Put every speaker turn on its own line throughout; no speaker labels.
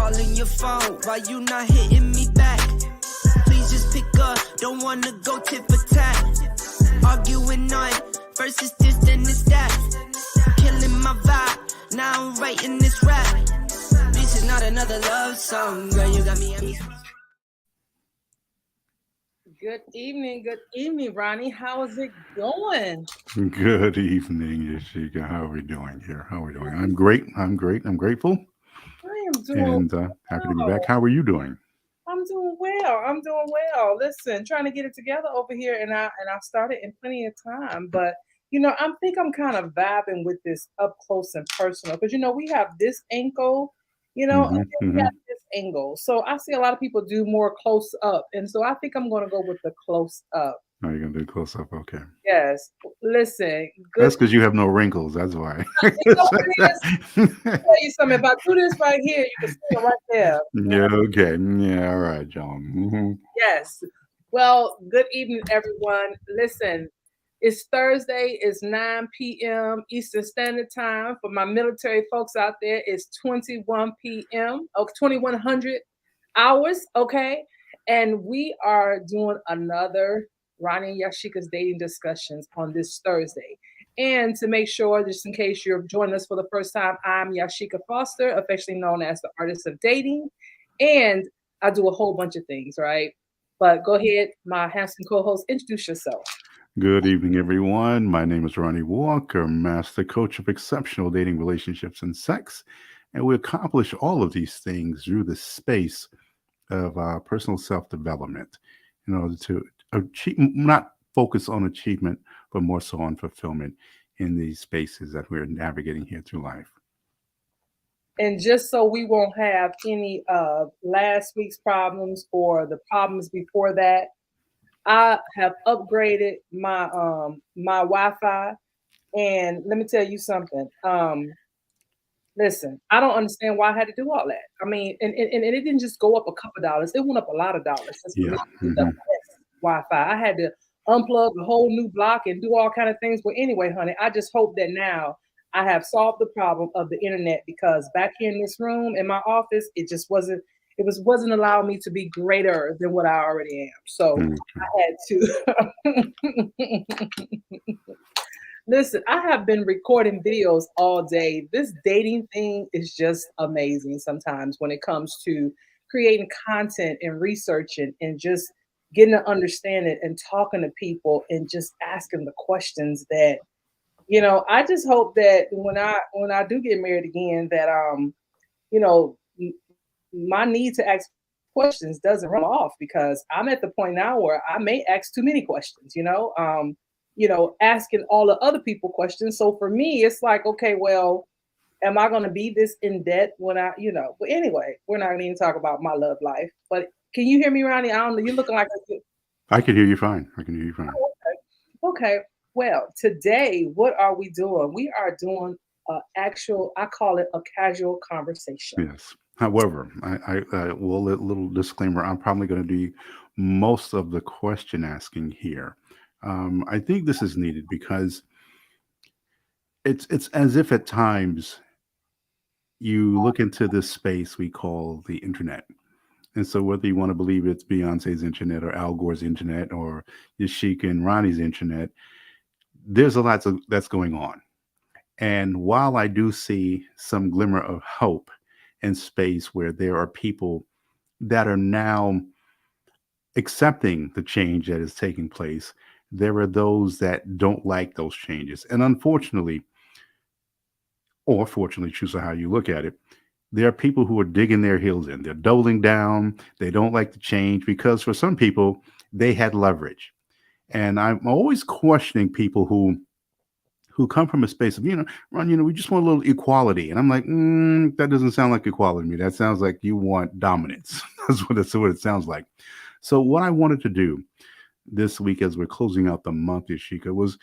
Calling your phone, why you not hitting me back? Please just pick up, don't wanna go tit for tat. Arguing on versus this, then it's that. Killing my vibe, now I'm writing this rap. This is not another love song, girl, you got me at me.
Good evening, Ronnie. How is it going?
Good evening, Yasheka. How are we doing here? How are we doing? I'm great. I'm grateful.
I am doing
Happy to be back. How are you doing?
I'm doing well. Listen, trying to get it together over here, and I started in plenty of time. But I think I'm kind of vibing with this up close and personal because we have this ankle, and then we have this angle. So I see a lot of people do more close up, and so I think I'm going to go with the close up.
Oh, you're gonna do close up, okay?
Yes. Listen,
that's because you have no wrinkles. That's why.
I'll tell you something. If I do this right here, you can see it right there.
Yeah. Okay. Yeah. All right, John. Mm-hmm.
Yes. Well, good evening, everyone. Listen, it's Thursday. It's 9 p.m. Eastern Standard Time. For my military folks out there, it's 21 p.m. 2100 hours. Okay, and we are doing another Ronnie and Yasheka's dating discussions on this Thursday. And to make sure, just in case you're joining us for the first time, I'm Yasheka Foster, affectionately known as the Artist of Dating. And I do a whole bunch of things, right? But go ahead, my handsome co-host, introduce yourself.
Good evening, everyone. My name is Ronnie Walker, Master Coach of Exceptional Dating, Relationships, and Sex. And we accomplish all of these things through the space of personal self-development in order to achieve, not focus on achievement, but more so on fulfillment in these spaces that we're navigating here through life.
And just so we won't have any last week's problems or the problems before that, I have upgraded my my Wi-Fi. And let me tell you something. Listen, I don't understand why I had to do all that. I mean, and it didn't just go up a couple of dollars. It went up a lot of dollars.
Yeah.
The best Wi-Fi. I had to unplug the whole new block and do all kind of things. But anyway, honey, I just hope that now I have solved the problem of the internet, because back here in this room in my office, it just wasn't allowing me to be greater than what I already am. So I had to listen. I have been recording videos all day. This dating thing is just amazing sometimes when it comes to creating content and researching and just getting to understand it and talking to people and just asking the questions that, I just hope that when I do get married again, that my need to ask questions doesn't run off, because I'm at the point now where I may ask too many questions, asking all the other people questions. So for me, it's like, okay, well, am I going to be this in debt when but anyway, we're not going to even talk about my love life. But can you hear me, Ronnie? I don't know. You're looking like
I can hear you fine.
Okay. Well, today, what are we doing? We are doing I call it a casual conversation.
Yes. However, I will, a little disclaimer, I'm probably going to do most of the question asking here. I think this is needed because it's as if at times you look into this space we call the internet. And so whether you want to believe it's Beyonce's internet or Al Gore's internet or Yasheka and Ronnie's internet, there's a lot that's going on. And while I do see some glimmer of hope in space where there are people that are now accepting the change that is taking place, there are those that don't like those changes. And unfortunately, or fortunately, choose how you look at it, there are people who are digging their heels in. They're doubling down. They don't like the change because for some people, they had leverage. And I'm always questioning people who who come from a space of, Ron, we just want a little equality. And I'm like, that doesn't sound like equality to me. That sounds like you want dominance. That's what it sounds like. So what I wanted to do this week as we're closing out the month, Yasheka, was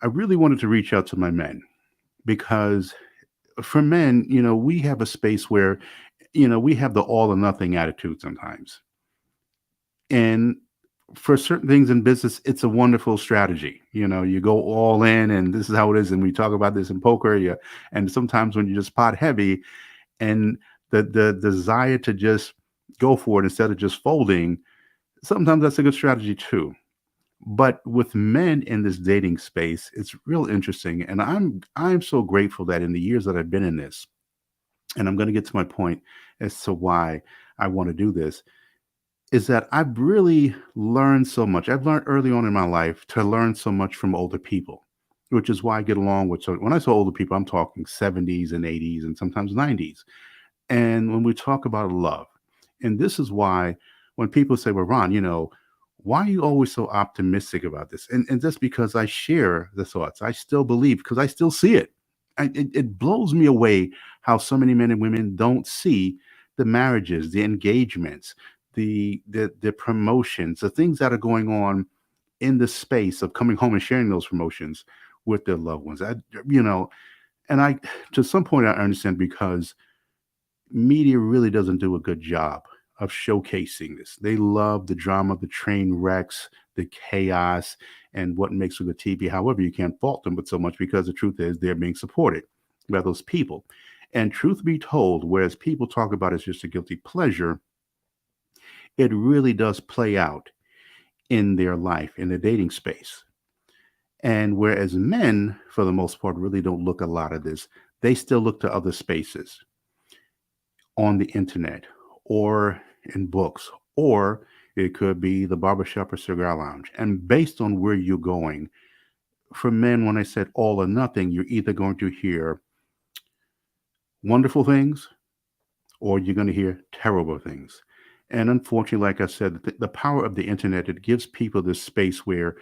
I really wanted to reach out to my men because for men, we have a space where, we have the all or nothing attitude sometimes. And for certain things in business, it's a wonderful strategy. You go all in, and this is how it is. And we talk about this in poker. Yeah, and sometimes when you just pot heavy, and the desire to just go for it instead of just folding, sometimes that's a good strategy too. But with men in this dating space, it's real interesting, and I'm so grateful that in the years that I've been in this, and I'm going to get to my point as to why I want to do this is that I've really learned so much. I've learned early on in my life to learn so much from older people, which is why I get along with. So when I say older people, I'm talking 70s and 80s and sometimes 90s. And when we talk about love, and this is why when people say, well, Ron, why are you always so optimistic about this? And just because I share the thoughts, I still believe because I still see it. It blows me away how so many men and women don't see the marriages, the engagements, the promotions, the things that are going on in the space of coming home and sharing those promotions with their loved ones. And I to some point I understand because media really doesn't do a good job of showcasing this. They love the drama, the train wrecks, the chaos, and what makes a good TV. However, you can't fault them but so much because the truth is they're being supported by those people. And truth be told, whereas people talk about it as just a guilty pleasure, it really does play out in their life, in the dating space. And whereas men, for the most part, really don't look a lot of this, they still look to other spaces on the internet or in books, or it could be the barbershop or cigar lounge. And based on where you're going, for men, when I said all or nothing, you're either going to hear wonderful things or you're going to hear terrible things. And unfortunately, like I said, the power of the internet, it gives people this space where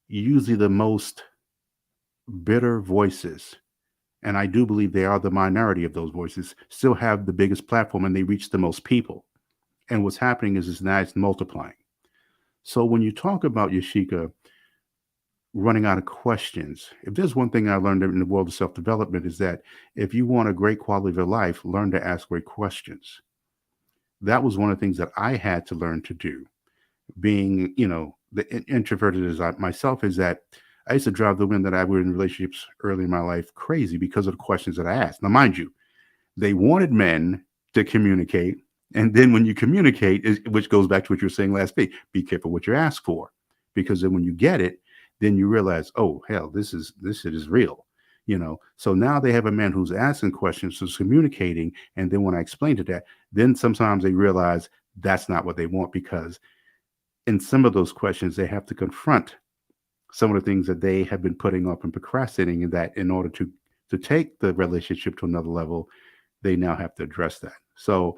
usually the most bitter voices, and I do believe they are the minority of those voices, still have the biggest platform and they reach the most people. And what's happening is now it's multiplying. So when you talk about Yasheka running out of questions, if there's one thing I learned in the world of self-development is that if you want a great quality of your life, learn to ask great questions. That was one of the things that I had to learn to do. Being, the introverted as myself, is that I used to drive the women that I were in relationships early in my life crazy because of the questions that I asked. Now, mind you, they wanted men to communicate. And then when you communicate, which goes back to what you were saying last week, be careful what you ask for. Because then when you get it, then you realize, oh, hell, this shit is real. So now they have a man who's asking questions, who's communicating. And then when I explained to that, then sometimes they realize that's not what they want because in some of those questions, they have to confront some of the things that they have been putting off and procrastinating, and that in order to take the relationship to another level, they now have to address that. So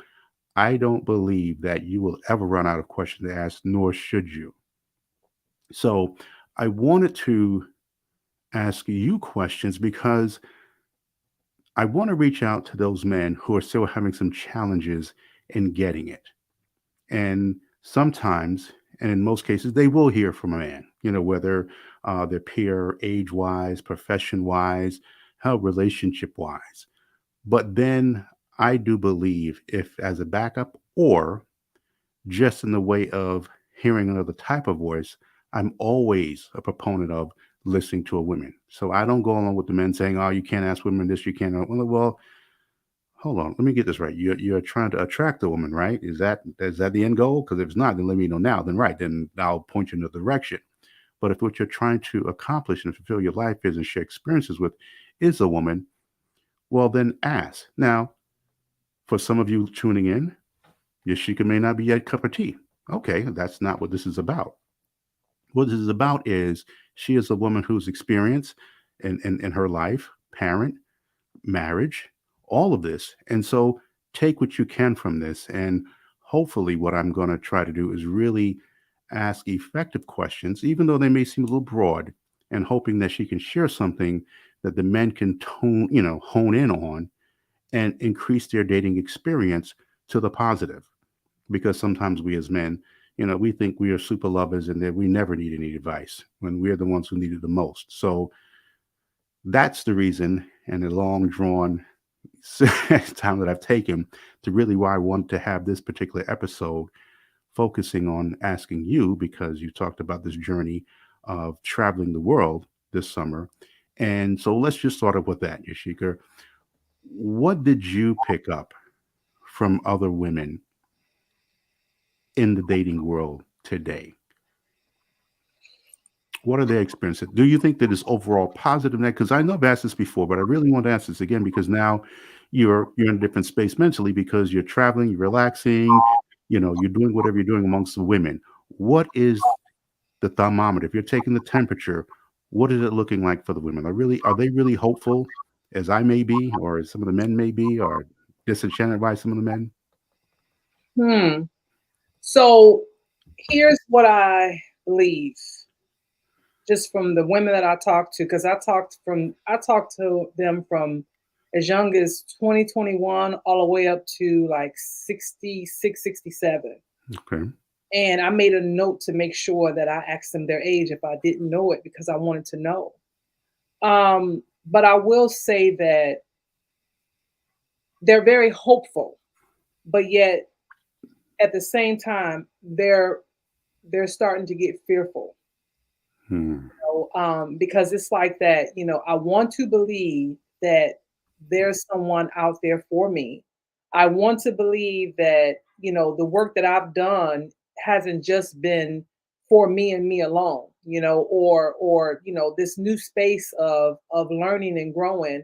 I don't believe that you will ever run out of questions to ask, nor should you. So I wanted to ask you questions because I want to reach out to those men who are still having some challenges in getting it. And sometimes, and in most cases, they will hear from a man, whether their peer, age wise, profession wise, how relationship wise. But then I do believe if as a backup or just in the way of hearing another type of voice, I'm always a proponent of listening to a woman. So I don't go along with the men saying, oh, you can't ask women this, you can't. Well, hold on, let me get this right. You're trying to attract a woman, right? Is that the end goal? Because if it's not, then let me know now. Then right, then I'll point you in the direction. But if what you're trying to accomplish and fulfill your life is and share experiences with is a woman, well, then ask. Now, for some of you tuning in, Yasheka may not be your cup of tea. Okay, that's not what this is about. What this is about is she is a woman who's experienced in her life, parent, marriage, all of this. And so take what you can from this. And hopefully, what I'm going to try to do is really ask effective questions, even though they may seem a little broad, and hoping that she can share something that the men can hone in on and increase their dating experience to the positive. Because sometimes we as men, we think we are super lovers and that we never need any advice when we're the ones who need it the most. So that's the reason, and the long drawn time that I've taken to really why I want to have this particular episode focusing on asking you, because you talked about this journey of traveling the world this summer. And so let's just start off with that, Yasheka. What did you pick up from other women in the dating world today? What are their experiences? Do you think that it's overall positive? Because I know I've asked this before, but I really want to ask this again because now you're in a different space mentally because you're traveling, you're relaxing, you're doing whatever you're doing amongst the women. What is the thermometer? If you're taking the temperature, what is it looking like for the women? Are they really hopeful, as I may be, or as some of the men may be, or disenchanted by some of the men?
Hmm. So here's what I believe, just from the women that I talked to, because I talked to them from as young as 2021 all the way up to like 66, 67.
Okay.
And I made a note to make sure that I asked them their age if I didn't know it because I wanted to know. But I will say that they're very hopeful, but yet at the same time, they're starting to get fearful.
Hmm.
Because it's like that, I want to believe that there's someone out there for me. I want to believe that, the work that I've done hasn't just been for me and me alone, or, this new space of learning and growing.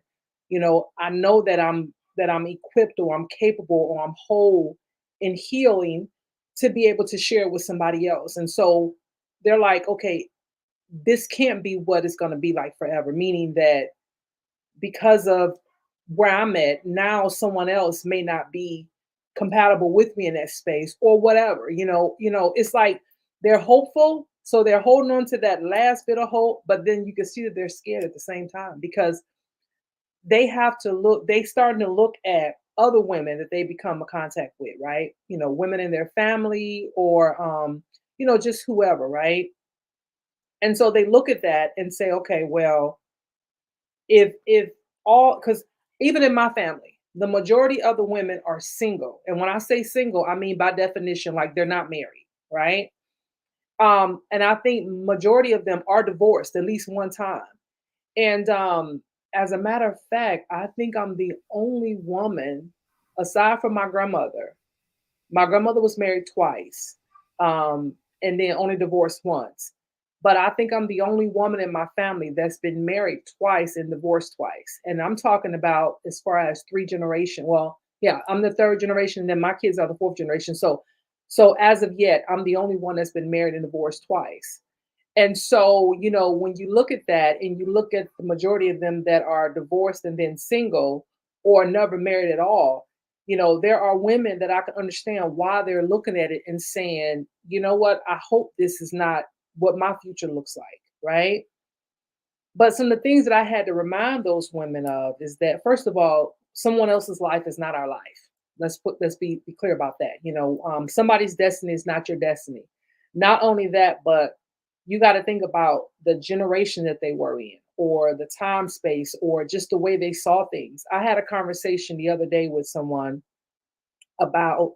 I know that I'm equipped or I'm capable or I'm whole in healing to be able to share with somebody else. And so they're like, okay, this can't be what it's going to be like forever, meaning that because of where I'm at now, someone else may not be compatible with me in that space or whatever. It's like they're hopeful, so they're holding on to that last bit of hope, but then you can see that they're scared at the same time because they starting to look at other women that they become a contact with, right? Women in their family or just whoever, right? And so they look at that and say, okay, well, if all, because even in my family, the majority of the women are single. And when I say single, I mean by definition, like they're not married, right? And I think majority of them are divorced at least one time. And as a matter of fact, I think I'm the only woman, aside from my grandmother. My grandmother was married twice, and then only divorced once. But I think I'm the only woman in my family that's been married twice and divorced twice. And I'm talking about as far as three generation. Well, yeah, I'm the third generation, and then my kids are the fourth generation. So as of yet, I'm the only one that's been married and divorced twice. And so, when you look at that and you look at the majority of them that are divorced and then single or never married at all, there are women that I can understand why they're looking at it and saying, you know what, I hope this is not what my future looks like, right? But some of the things that I had to remind those women of is that, first of all, someone else's life is not our life. Let's be clear about that. Somebody's destiny is not your destiny. Not only that, but you got to think about the generation that they were in, or the time space, or just the way they saw things. I had a conversation the other day with someone about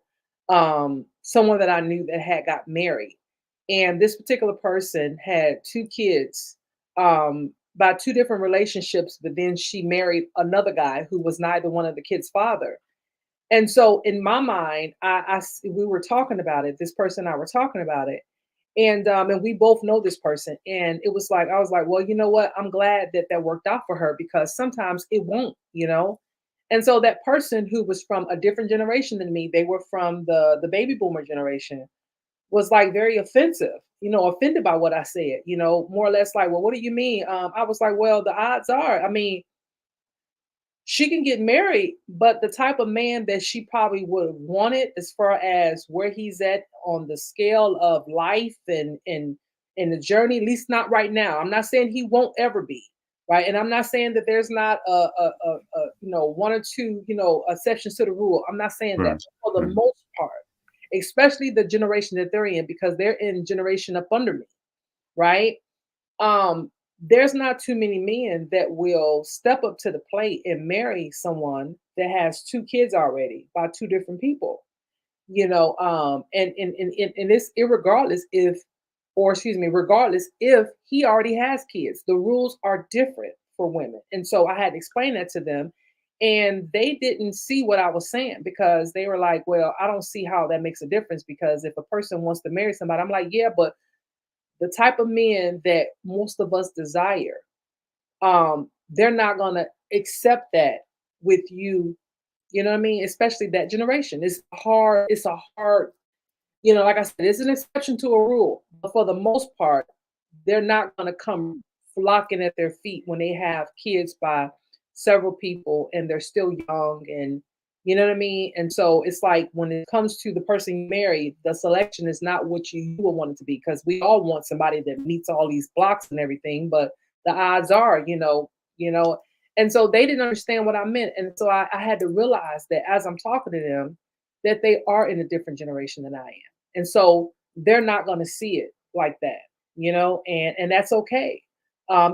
someone that I knew that had got married. And this particular person had two kids by two different relationships, but then she married another guy who was neither one of the kids' father. And so in my mind, we were talking about it. This person and I were talking about it, and we both know this person. And it was like I was like, well, you know what? I'm glad that that worked out for her because sometimes it won't. And so that person who was from a different generation than me, they were from the baby boomer generation, was like very offended by what I said. More or less like, well, what do you mean? I was like, well, the odds are, I mean, she can get married, but the type of man that she probably would have wanted as far as where he's at on the scale of life and in the journey, at least not right now. I'm not saying he won't ever be, right? And I'm not saying that there's not one or two, exceptions to the rule. I'm not saying that.
Right.
But for the
Right.
most part, especially the generation that they're in, because they're in generation up under me, right? There's not too many men that will step up to the plate and marry someone that has two kids already by two different people, and it's irregardless if, or excuse me, regardless if he already has kids. The rules are different for women. And so I had to explain that to them. And they didn't see what I was saying because they were like, well, I don't see how that makes a difference because if a person wants to marry somebody, I'm like, yeah, but the type of men that most of us desire, they're not gonna accept that with you. You know what I mean? Especially that generation. It's hard. It's a hard. Like I said, it's an exception to a rule. But for the most part, they're not gonna come flocking at their feet when they have kids by several people and they're still young, and you know what I mean? And so it's like when it comes to the person you marry, the selection is not what you would want it to be because we all want somebody that meets all these blocks and everything, but the odds are, and so they didn't understand what I meant. And so I had to realize that as I'm talking to them, that they are in a different generation than I am. And so they're not going to see it like that, and that's okay.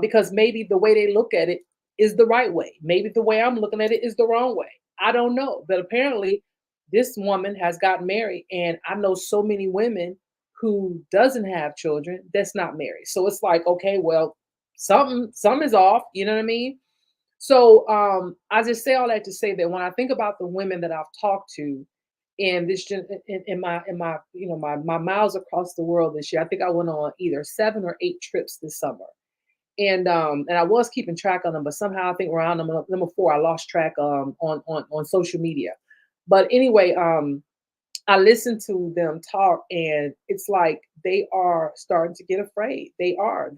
Because maybe the way they look at it is the right way. Maybe the way I'm looking at it is the wrong way. I don't know. But apparently this woman has gotten married, and I know so many women who doesn't have children that's not married. So it's like, okay, well, something is off, you know what I mean? So I just say all that to say that when I think about the women that I've talked to in this in my my miles across the world this year, I think I went on either 7 or 8 trips this summer. And I was keeping track of them, but somehow I think around number 4, I lost track on social media. But anyway, I listen to them talk, and it's like they are starting to get afraid. They are.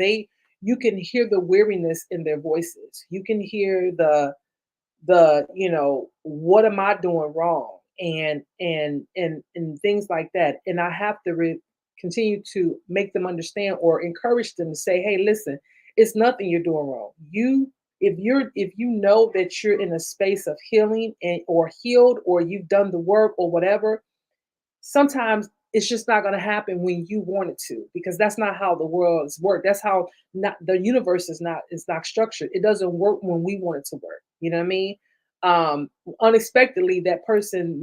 You can hear the weariness in their voices. You can hear what am I doing wrong, and things like that. And I have to continue to make them understand or encourage them to say, hey, listen, it's nothing you're doing wrong. If you know that you're in a space of healing and or healed, or you've done the work or whatever, sometimes it's just not going to happen when you want it to, because that's not how the world is work. That's how not the universe is not structured. It doesn't work when we want it to work. You know what I mean? Unexpectedly, that person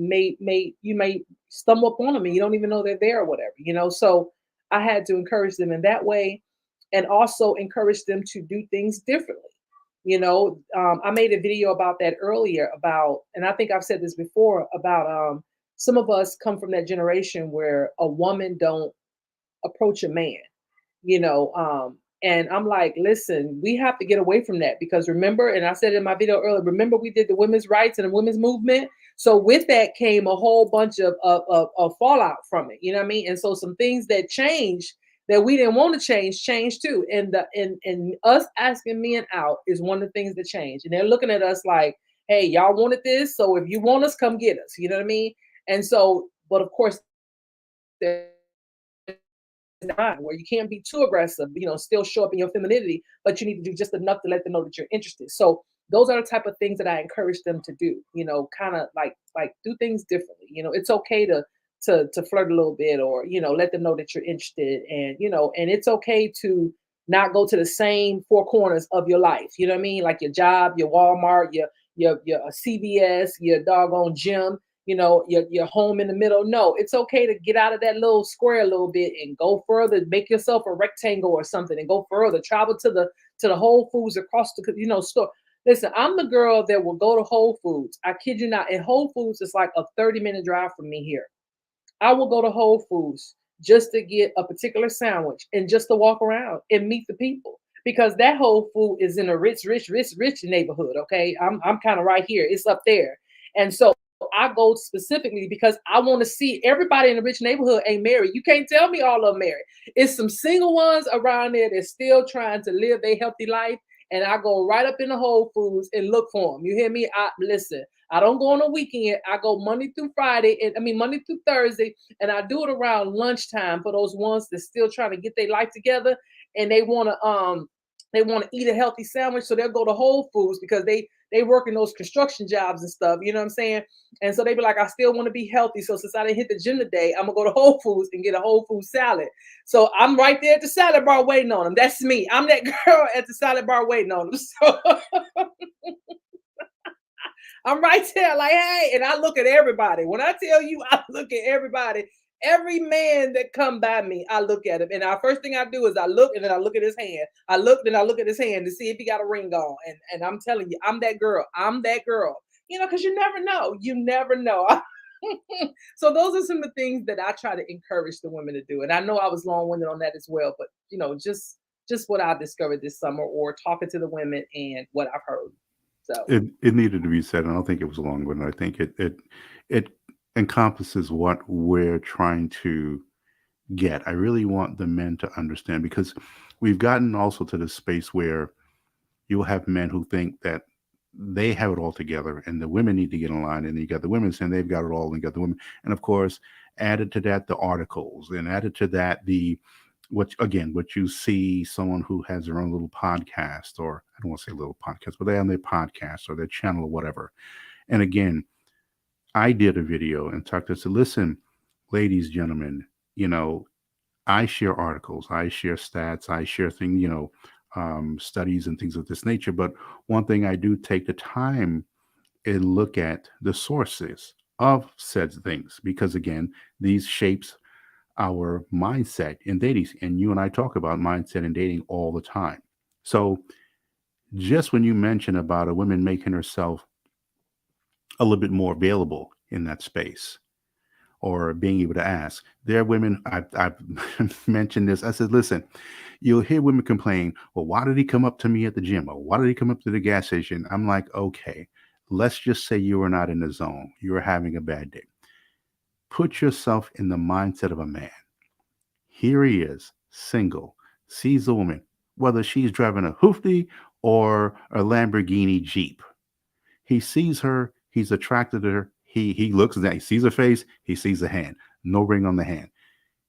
you may stumble upon them and you don't even know they're there or whatever. So I had to encourage them in that way, and also encourage them to do things differently. I made a video about that earlier and I think I've said this before about some of us come from that generation where a woman don't approach a man, and I'm like, listen, we have to get away from that, because remember, and I said in my video earlier, remember we did the women's rights and the women's movement. So with that came a whole bunch of fallout from it, you know what I mean? And so some things that changed that we didn't want to changed too. And us asking men out is one of the things that changed. And they're looking at us like, hey, y'all wanted this, so if you want us, come get us. You know what I mean? And so, but of course, where you can't be too aggressive, still show up in your femininity, but you need to do just enough to let them know that you're interested. So those are the type of things that I encourage them to do, kind of like do things differently. It's okay to flirt a little bit, or, let them know that you're interested, and, and it's okay to not go to the same 4 corners of your life. You know what I mean? Like your job, your Walmart, your CVS, your doggone gym, your home in the middle. No, it's okay to get out of that little square a little bit and go further, make yourself a rectangle or something and go further, travel to the Whole Foods across the, store. Listen, I'm the girl that will go to Whole Foods. I kid you not. And Whole Foods is like a 30-minute drive from me here. I will go to Whole Foods just to get a particular sandwich and just to walk around and meet the people, because that Whole Food is in a rich neighborhood. Okay. I'm kind of right here. It's up there. And so I go specifically because I want to see everybody in the rich neighborhood ain't married. You can't tell me all of them married. It's some single ones around there that's still trying to live their healthy life, and I go right up in the Whole Foods and look for them. You hear me? Listen. I don't go on a weekend. I go Monday through Friday, and Monday through Thursday, and I do it around lunchtime for those ones that still trying to get their life together and they want to eat a healthy sandwich, so they'll go to Whole Foods because they work in those construction jobs and stuff. You know what I'm saying? And so they be like, I still want to be healthy. So since I didn't hit the gym today, I'm gonna go to Whole Foods and get a Whole Food salad. So I'm right there at the salad bar waiting on them. That's me. I'm that girl at the salad bar waiting on them. So I'm right there, like, hey, and I look at everybody. When I tell you, I look at everybody. Every man that come by me, I look at him. And the first thing I do is I look and then I look at his hand. I look, then I look at his hand to see if he got a ring on. And I'm telling you, I'm that girl. I'm that girl. You know, because you never know. You never know. So those are some of the things that I try to encourage the women to do. And I know I was long-winded on that as well, but you know, just what I've discovered this summer or talking to the women and what I've heard. So
It needed to be said. I don't think it was a long one. I think it encompasses what we're trying to get. I really want the men to understand because we've gotten also to the space where you'll have men who think that they have it all together and the women need to get in line, and you got the women saying they've got it all and you got the women, and of course added to that the articles, and added to that the what you see someone who has their own little podcast, or I don't want to say little podcast, but they have their podcast or their channel or whatever. And again, I did a video and talked to said, listen, ladies, gentlemen, you know, I share articles, I share stats, I share things, studies and things of this nature. But one thing I do take the time and look at the sources of said things, because again, these shapes our mindset in dating. And you and I talk about mindset in dating all the time. So just when you mention about a woman making herself a little bit more available in that space, or being able to ask. There are women, I've mentioned this. I said, listen, you'll hear women complain, well, why did he come up to me at the gym? Or why did he come up to the gas station? I'm like, okay, let's just say you were not in the zone. You were having a bad day. Put yourself in the mindset of a man. Here he is, single, sees a woman, whether she's driving a hoopty or a Lamborghini Jeep. He sees her. He's attracted to her. He looks at that. He sees her face. He sees the hand. No ring on the hand.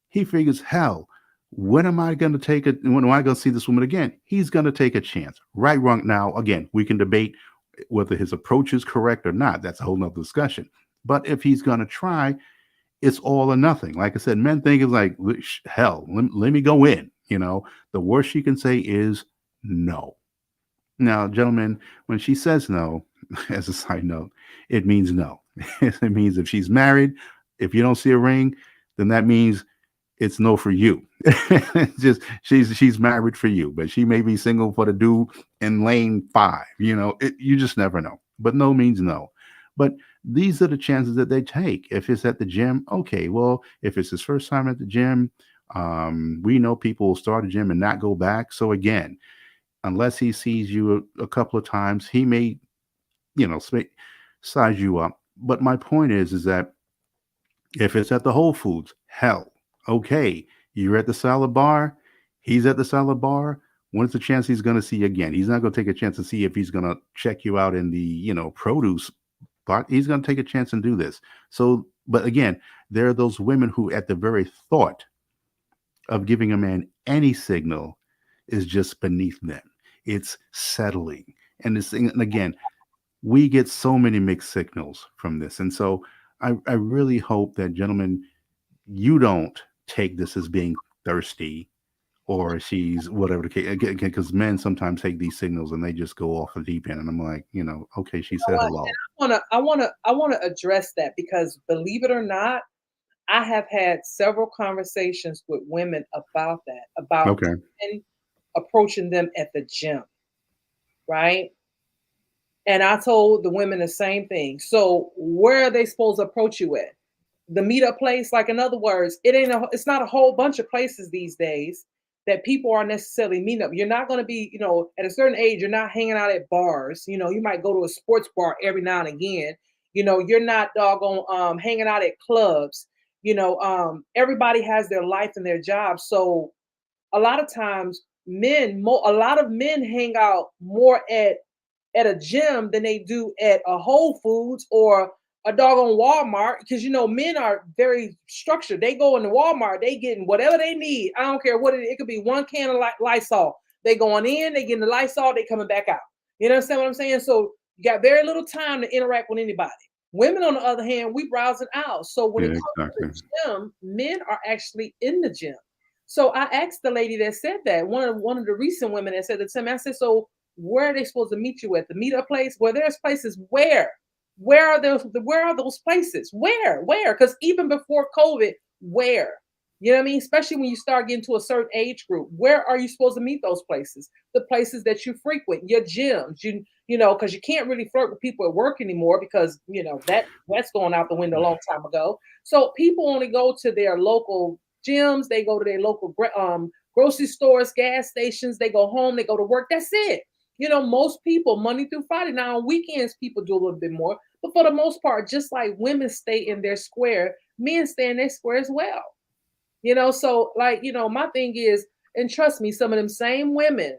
He figures, hell, when am I going to take it? When am I going to see this woman again? He's going to take a chance. Right, wrong. Now, again, we can debate whether his approach is correct or not. That's a whole nother discussion. But if he's going to try, it's all or nothing. Like I said, men think it's like, hell, let me go in. You know, the worst she can say is no. Now, gentlemen, when she says no, as a side note, it means no. It means if she's married, if you don't see a ring, then that means it's no for you. Just she's married for you, but she may be single for the dude in lane 5. You know, you just never know. But no means no. But these are the chances that they take. If it's at the gym, okay. Well, if it's his first time at the gym, we know people will start a gym and not go back. So again, unless he sees you a couple of times, he may, size you up. But my point is that if it's at the Whole Foods, hell, okay, you're at the salad bar, he's at the salad bar. When's the chance he's going to see you again? He's not going to take a chance to see if he's going to check you out in the, produce spot. He's going to take a chance and do this. So, but again, there are those women who, at the very thought of giving a man any signal, is just beneath them. It's settling. And this thing, and again, we get so many mixed signals from this. And so I really hope that, gentlemen, you don't take this as being thirsty or she's whatever the case, because men sometimes take these signals and they just go off the deep end. And I'm like, okay, she said hello.
I wanna address that because believe it or not, I have had several conversations with women about that, about men approaching them at the gym, right? And I told the women the same thing. So where are they supposed to approach you at? The meetup place? Like, in other words, it's not a whole bunch of places these days that people are necessarily meeting up. You're not going to be, at a certain age, you're not hanging out at bars. You might go to a sports bar every now and again. You're not doggone hanging out at clubs. Everybody has their life and their job. So a lot of times a lot of men hang out more at a gym than they do at a Whole Foods or a doggone Walmart, because men are very structured. They go into Walmart, they getting whatever they need. I don't care what it could be, one can of Lysol. They going in, they getting the Lysol, they coming back out. You understand what I'm saying? So you got very little time to interact with anybody. Women, on the other hand, we browsing out. So when
Yeah,
it comes
exactly.
to the gym, men are actually in the gym. So I asked the lady that said that, one of the recent women that said that to me, I said, so where are they supposed to meet you at? The meetup place? Where there's places where? Where are those places? Where? Because even before COVID, where? You know what I mean? Especially when you start getting to a certain age group, where are you supposed to meet those places? The places that you frequent, your gyms, because you can't really flirt with people at work anymore, because that's going out the window a long time ago. So people only go to their local gyms, they go to their local grocery stores, gas stations, they go home, they go to work. That's it. Most people Monday through Friday. Now on weekends, people do a little bit more, but for the most part, just like women stay in their square, men stay in their square as well. So like, my thing is, and trust me, some of them same women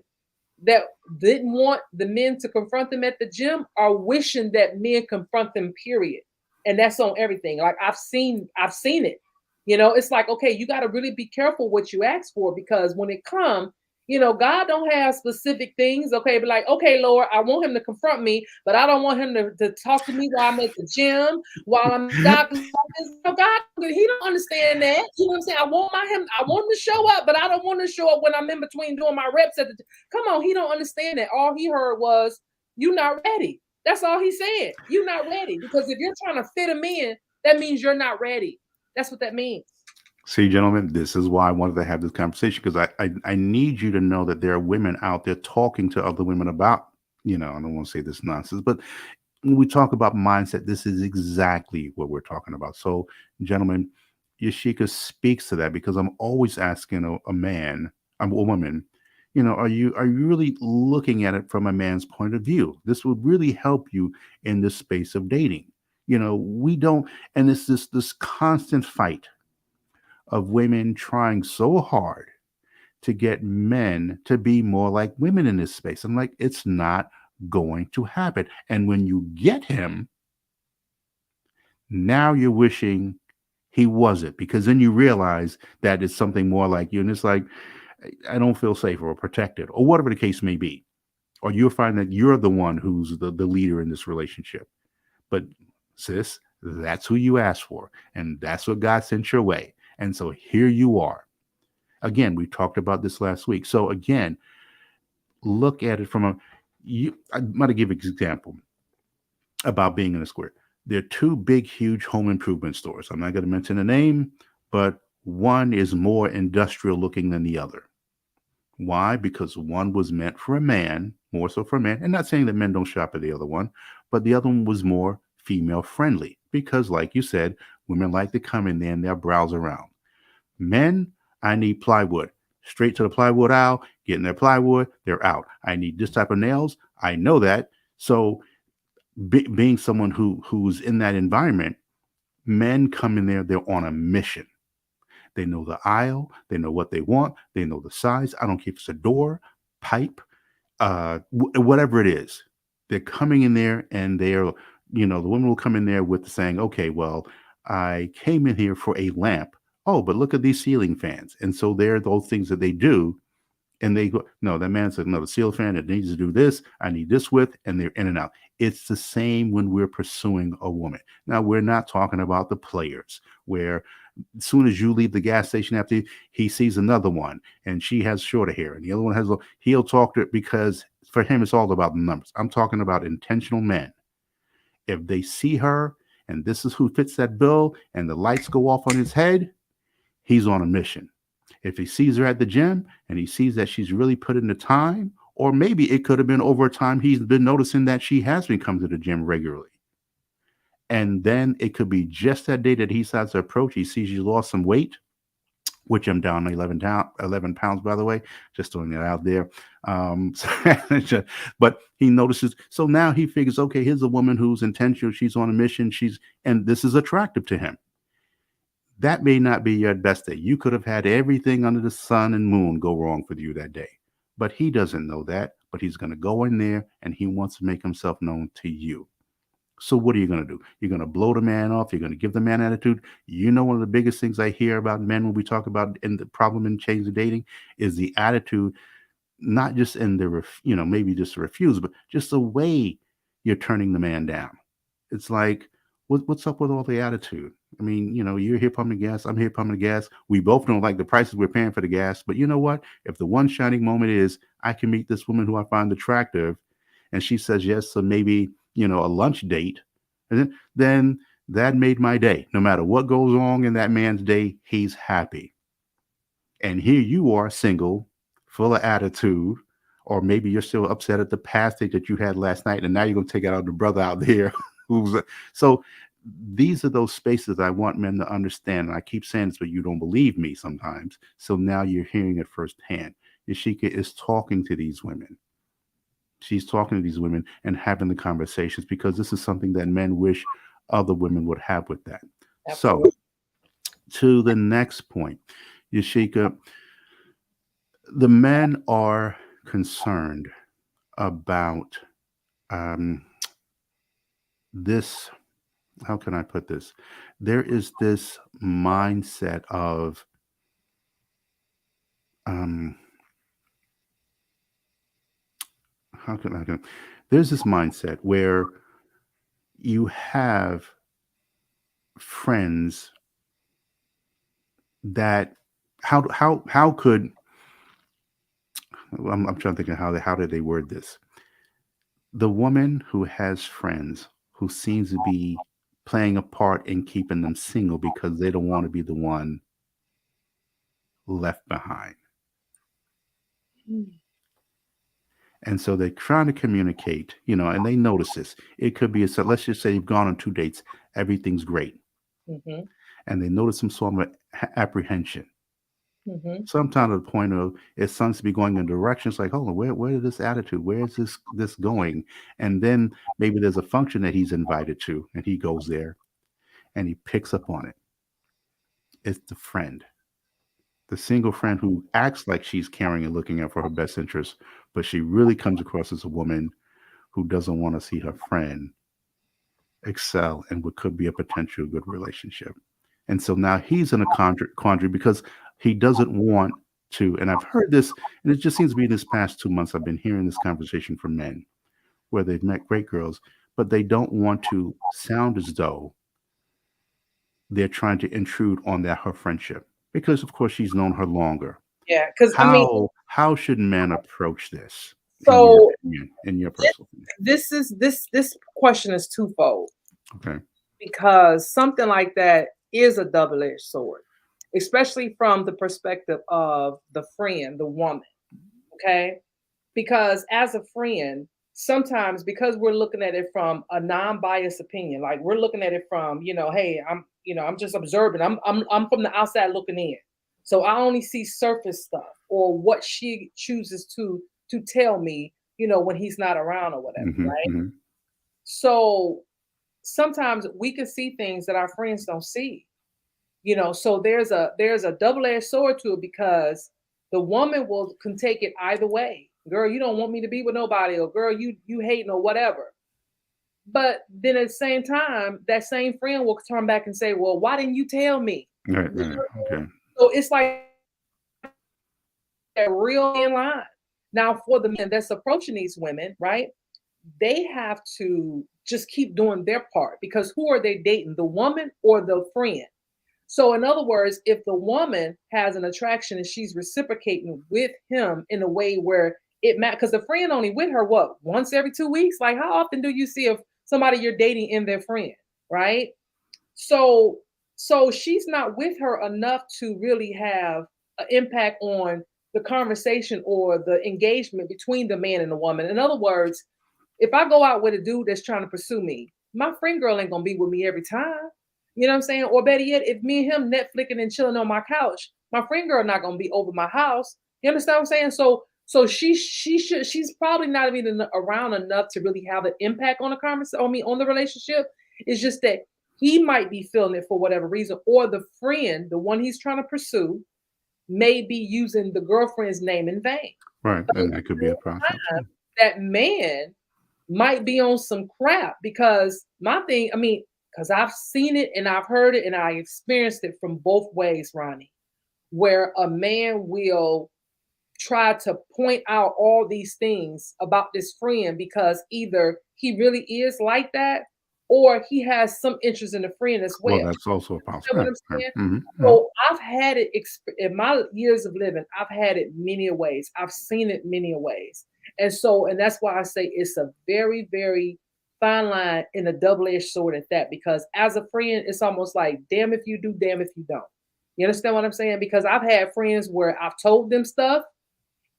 that didn't want the men to confront them at the gym are wishing that men confront them, period. And that's on everything. Like I've seen it. It's like, okay, you got to really be careful what you ask for, because when it comes, God don't have specific things. Okay, but like, okay, Lord, I want him to confront me, but I don't want him to talk to me while I'm at the gym, while I'm at the doctor's office. God, he don't understand that. You know what I'm saying? I want him to show up, but I don't want to show up when I'm in between doing my reps at the. Come on, he don't understand that. All he heard was, "You not ready." That's all he said. You're not ready, because if you're trying to fit him in, that means you're not ready. That's what that means.
See, gentlemen, this is why I wanted to have this conversation, because I need you to know that there are women out there talking to other women about, I don't want to say this nonsense, but when we talk about mindset, this is exactly what we're talking about. So, gentlemen, Yasheka speaks to that, because I'm always asking a man, a woman, are you really looking at it from a man's point of view? This would really help you in this space of dating. We don't, and it's this constant fight of women trying so hard to get men to be more like women in this space. I'm like, it's not going to happen. And when you get him, now you're wishing he wasn't, because then you realize that it's something more like you. And it's like, I don't feel safe or protected or whatever the case may be. Or you'll find that you're the one who's the leader in this relationship. But sis, that's who you asked for. And that's what God sent your way. And so here you are. Again, we talked about this last week. So again, look at it from I'm going to give an example about being in a square. There are two big, huge home improvement stores. I'm not going to mention the name, but one is more industrial looking than the other. Why? Because one was meant for a man, more so for a man. And not saying that men don't shop at the other one, but the other one was more female friendly, because like you said, women like to come in there and they'll browse around. Men, I need plywood. Straight to the plywood aisle, getting their plywood, they're out. I need this type of nails. I know that. So being someone who's in that environment, men come in there, they're on a mission. They know the aisle, they know what they want, they know the size. I don't care if it's a door, pipe, whatever it is. They're coming in there, and the women will come in there with saying, okay, well, I came in here for a lamp. Oh, but look at these ceiling fans. And so there are those things that they do. And they go, no, that man said, no, the ceiling fan, it needs to do this. I need this width, and they're in and out. It's the same when we're pursuing a woman. Now, we're not talking about the players where as soon as you leave the gas station after he sees another one and she has shorter hair and the other one has, he'll talk to it, because for him, it's all about the numbers. I'm talking about intentional men. If they see her and this is who fits that bill and the lights go off on his head, he's on a mission. If he sees her at the gym and he sees that she's really put in the time, or maybe it could have been over time, he's been noticing that she has been coming to the gym regularly. And then it could be just that day that he decides to approach. He sees you lost some weight, which I'm down 11 pounds, by the way, just throwing it out there. But he notices. So now he figures, okay, here's a woman who's intentional. She's on a mission. And this is attractive to him. That may not be your best day. You could have had everything under the sun and moon go wrong for you that day. But he doesn't know that, but he's going to go in there and he wants to make himself known to you. So what are you going to do? You're going to blow the man off. You're going to give the man attitude. You know, one of the biggest things I hear about men when we talk about in the problem in change of dating is the attitude, not just in the, maybe just the refuse, but just the way you're turning the man down. It's like, what's up with all the attitude? I mean, you're here pumping gas. I'm here pumping gas. We both don't like the prices we're paying for the gas. But you know what? If the one shining moment is I can meet this woman who I find attractive and she says yes, so maybe, a lunch date, and then that made my day. No matter what goes wrong in that man's day, he's happy. And here you are single, full of attitude, or maybe you're still upset at the past date that you had last night, and now you're going to take out the brother out there who's so. These are those spaces I want men to understand. And I keep saying this, but you don't believe me sometimes. So now you're hearing it firsthand. Yasheka is talking to these women. She's talking to these women and having the conversations because this is something that men wish other women would have with that. Absolutely. So to the next point, Yasheka, the men are concerned about this. How can I put this? There is this mindset of there's this mindset where you have friends that how could I'm trying to think of how did they word this? The woman who has friends who seems to be playing a part in keeping them single because they don't want to be the one left behind. And so they're trying to communicate, and they notice this. It could be, so let's just say you've gone on 2 dates, everything's great. Mm-hmm. And they notice some sort of apprehension. Mm-hmm. Sometimes to the point of it seems to be going in directions like, hold on, where is this attitude? Where is this going? And then maybe there's a function that he's invited to, and he goes there, and he picks up on it. It's the friend, the single friend who acts like she's caring and looking out for her best interests, but she really comes across as a woman who doesn't want to see her friend excel in what could be a potential good relationship. And so now he's in a quandary because he doesn't want to, and I've heard this, and it just seems to be this past 2 months, I've been hearing this conversation from men where they've met great girls, but they don't want to sound as though they're trying to intrude on her friendship because, of course, she's known her longer.
Yeah, because
how should men approach this?
So,
in your personal opinion?
This question is twofold.
Okay.
Because something like that is a double-edged sword, especially from the perspective of the friend, the woman. Okay. Because as a friend, sometimes because we're looking at it from a non-biased opinion, like we're looking at it from, hey, I'm just observing. I'm from the outside looking in. So I only see surface stuff or what she chooses to tell me, when he's not around or whatever. Mm-hmm, right. Mm-hmm. So sometimes we can see things that our friends don't see, so there's a double-edged sword to it because the woman can take it either way. Girl, you don't want me to be with nobody, or girl, you hating or whatever. But then at the same time, that same friend will turn back and say, well, why didn't you tell me?
Right. Okay.
So it's like a real in line. Now for the men that's approaching these women, right? They have to just keep doing their part because who are they dating, the woman or the friend? So in other words, if the woman has an attraction and she's reciprocating with him in a way where it matters, because the friend only with her, once every 2 weeks? Like how often do you see if somebody you're dating in their friend, right? So she's not with her enough to really have an impact on the conversation or the engagement between the man and the woman. In other words, if I go out with a dude that's trying to pursue me, my friend girl ain't gonna be with me every time. You know what I'm saying? Or better yet, if me and him Netflixing and chilling on my couch, my friend girl not gonna be over my house. You understand what I'm saying? So she's probably not even around enough to really have an impact on the conversation. On the relationship. It's just that he might be feeling it for whatever reason, or the friend, the one he's trying to pursue, may be using the girlfriend's name in vain.
Right.
But
And that could be a process. Yeah.
that man might be on some crap because my thing, I mean, because I've seen it and I've heard it and I experienced it from both ways, Ronnie, where a man will try to point out all these things about this friend because either he really is like that or he has some interest in the friend as
Well,
well.
that's also a
You know what
possibility.
I'm saying?
Mm-hmm.
So I've had it in my years of living. I've had it many ways. I've seen it many ways, and that's why I say it's a very, very fine line and a double-edged sword at that. Because as a friend, it's almost like damn if you do, damn if you don't. You understand what I'm saying? Because I've had friends where I've told them stuff,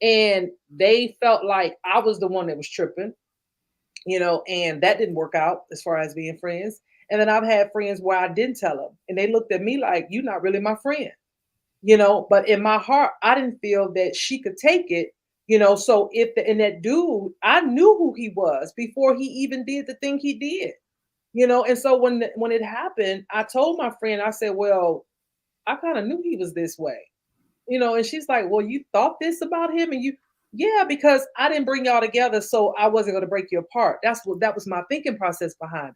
and they felt like I was the one that was tripping, and that didn't work out as far as being friends. And then I've had friends where I didn't tell them, and they looked at me like, "You're not really my friend." But in my heart, I didn't feel that she could take it. So and that dude, I knew who he was before he even did the thing he did. And so when it happened, I told my friend, I said, "Well, I kind of knew he was this way." And she's like, "Well, you thought this about him?" And yeah, because I didn't bring y'all together, so I wasn't going to break you apart. That was my thinking process behind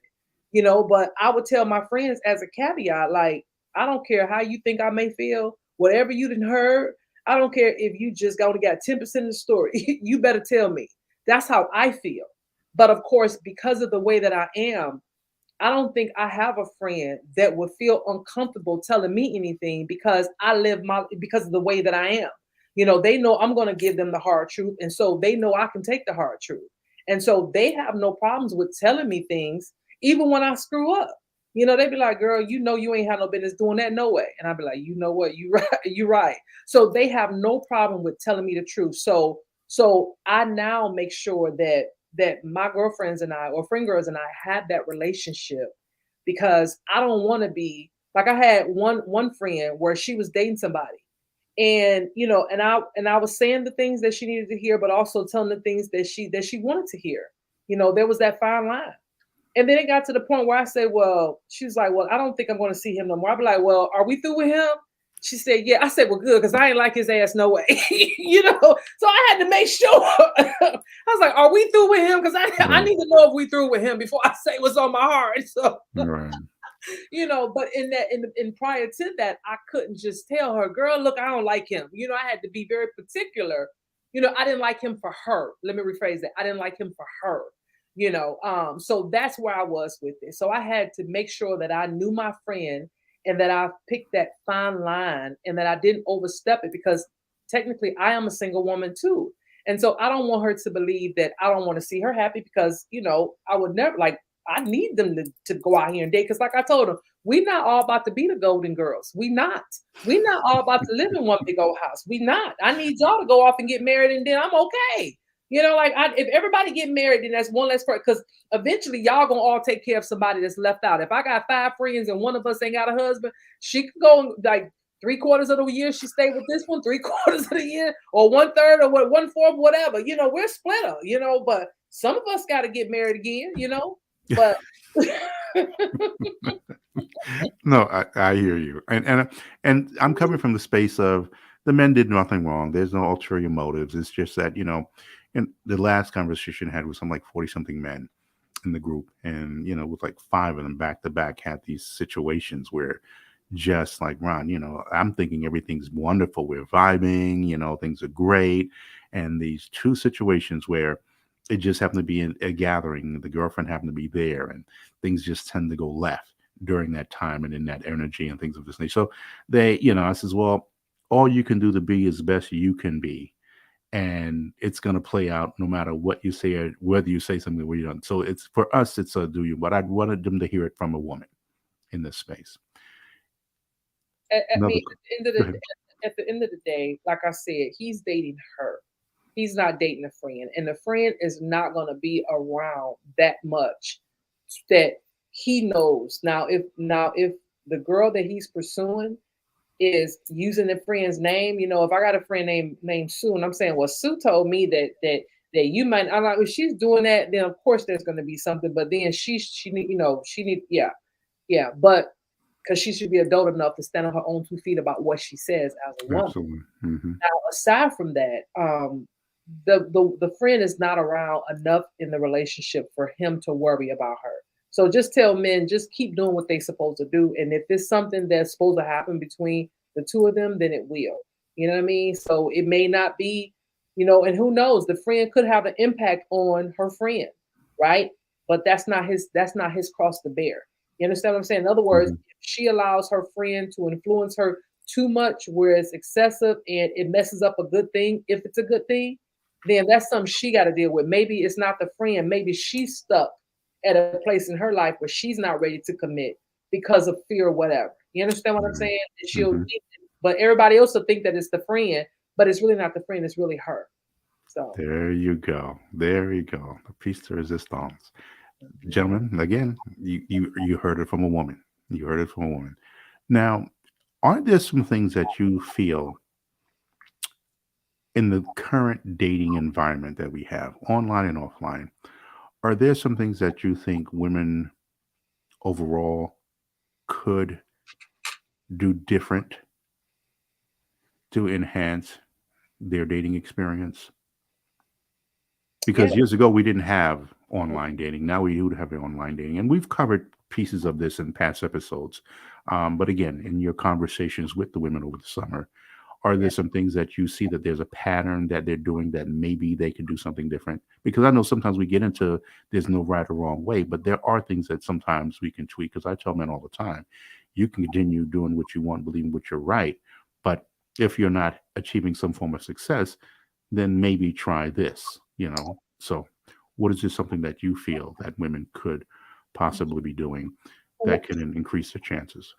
it. But I would tell my friends as a caveat, like, I don't care how you think I may feel, whatever you didn't heard, I don't care if you just only got 10% of the story. You better tell me. That's how I feel. But of course, because of the way that I am, I don't think I have a friend that would feel uncomfortable telling me anything because because of the way that I am. They know I'm going to give them the hard truth. And so they know I can take the hard truth. And so they have no problems with telling me things, even when I screw up. They be like, "Girl, you ain't had no business doing that, no way." And I'd be like, "You know what? You right, you right." So they have no problem with telling me the truth. So I now make sure that my girlfriends and I, or friend girls and I, have that relationship, because I don't want to be like, I had one friend where she was dating somebody, and and I was saying the things that she needed to hear, but also telling the things that she wanted to hear. There was that fine line. And then it got to the point where I said, "Well," she's like, "Well, I don't think I'm going to see him no more." I'd be like, "Well, are we through with him?" She said, "Yeah." I said, "Well, good, because I ain't like his ass no way." So I had to make sure. I was like, "Are we through with him?" Because I need to know if we through with him before I say what's on my heart. So,
Right.
but in prior to that, I couldn't just tell her, "Girl, look, I don't like him." I had to be very particular. I didn't like him for her. Let me rephrase that. I didn't like him for her. So that's where I was with it. So I had to make sure that I knew my friend, and that I picked that fine line, and that I didn't overstep it, because technically I am a single woman too. And so I don't want her to believe that I don't want to see her happy, because, I would never, like, I need them to go out here and date. Because like I told them, we not all about to be the golden girls. We not. We not all about to live in one big old house. We not. I need y'all to go off and get married, and then I'm okay. If everybody get married, then that's one less person. Because eventually y'all gonna all take care of somebody that's left out. If I got 5 friends and one of us ain't got a husband, she can go like 3/4 of the year she stay with this one, 3/4 of the year, or 1/3, or 1/4, whatever. We're split up. But some of us got to get married again. But
No, I hear you, and I'm coming from the space of the men did nothing wrong. There's no ulterior motives. It's just that in the last conversation I had with some like 40 something men in the group, and with like 5 of them back to back had these situations where, just like Ron, I'm thinking everything's wonderful, we're vibing, things are great, and these 2 situations where it just happened to be in a gathering, the girlfriend happened to be there, and things just tend to go left during that time and in that energy and things of this nature. So I says, well, all you can do to be as best you can be, and it's going to play out no matter what you say, or whether you say something or you don't. So it's, for us, it's a do you, but I'd wanted them to hear it from a woman in this space.
at
Another, go ahead.
at the end of the day, like I said, he's dating her. He's not dating a friend, and the friend is not going to be around that much that he knows. Now if the girl that he's pursuing is using the friend's name, if I got a friend named Sue, and I'm saying, "Well, Sue told me that you might," I'm like, if she's doing that, then of course there's going to be something. But then she need, yeah, but because she should be adult enough to stand on her own 2 feet about what she says as a woman.
Absolutely. Mm-hmm.
Now, aside from that, the friend is not around enough in the relationship for him to worry about her. So just tell men, just keep doing what they're supposed to do. And if it's something that's supposed to happen between the two of them, then it will. You know what I mean? So it may not be, and who knows, the friend could have an impact on her friend, right? But that's not his cross to bear. You understand what I'm saying? In other words,
Hmm.
if she allows her friend to influence her too much where it's excessive and it messes up a good thing, if it's a good thing, then that's something she got to deal with. Maybe it's not the friend. Maybe she's stuck at a place in her life where she's not ready to commit because of fear or whatever. You understand what I'm
Hmm.
saying? And
Hmm.
but everybody else will think that it's the friend, but it's really not the friend. It's really her. So,
There you go. There you go. The piece de resistance. Gentlemen, again, you heard it from a woman. You heard it from a woman. Now, are there some things that you feel in the current dating environment that we have, online and offline? Are there some things that you think women overall could do different to enhance their dating experience?
yeah.
Because years ago we didn't have online dating. Now we do have online dating, and we've covered pieces of this in past episodes. But again, in your conversations with the women over the summer, are there
Yeah.
some things that you see that there's a pattern that they're doing that maybe they could do something different? Because I know sometimes we get into there's no right or wrong way, but there are things that sometimes we can tweak. Because I tell men all the time, you can continue doing what you want, believing what you're right, but if you're not achieving some form of success, then maybe try this, So, what is just something that you feel that women could possibly be doing that can increase their chances?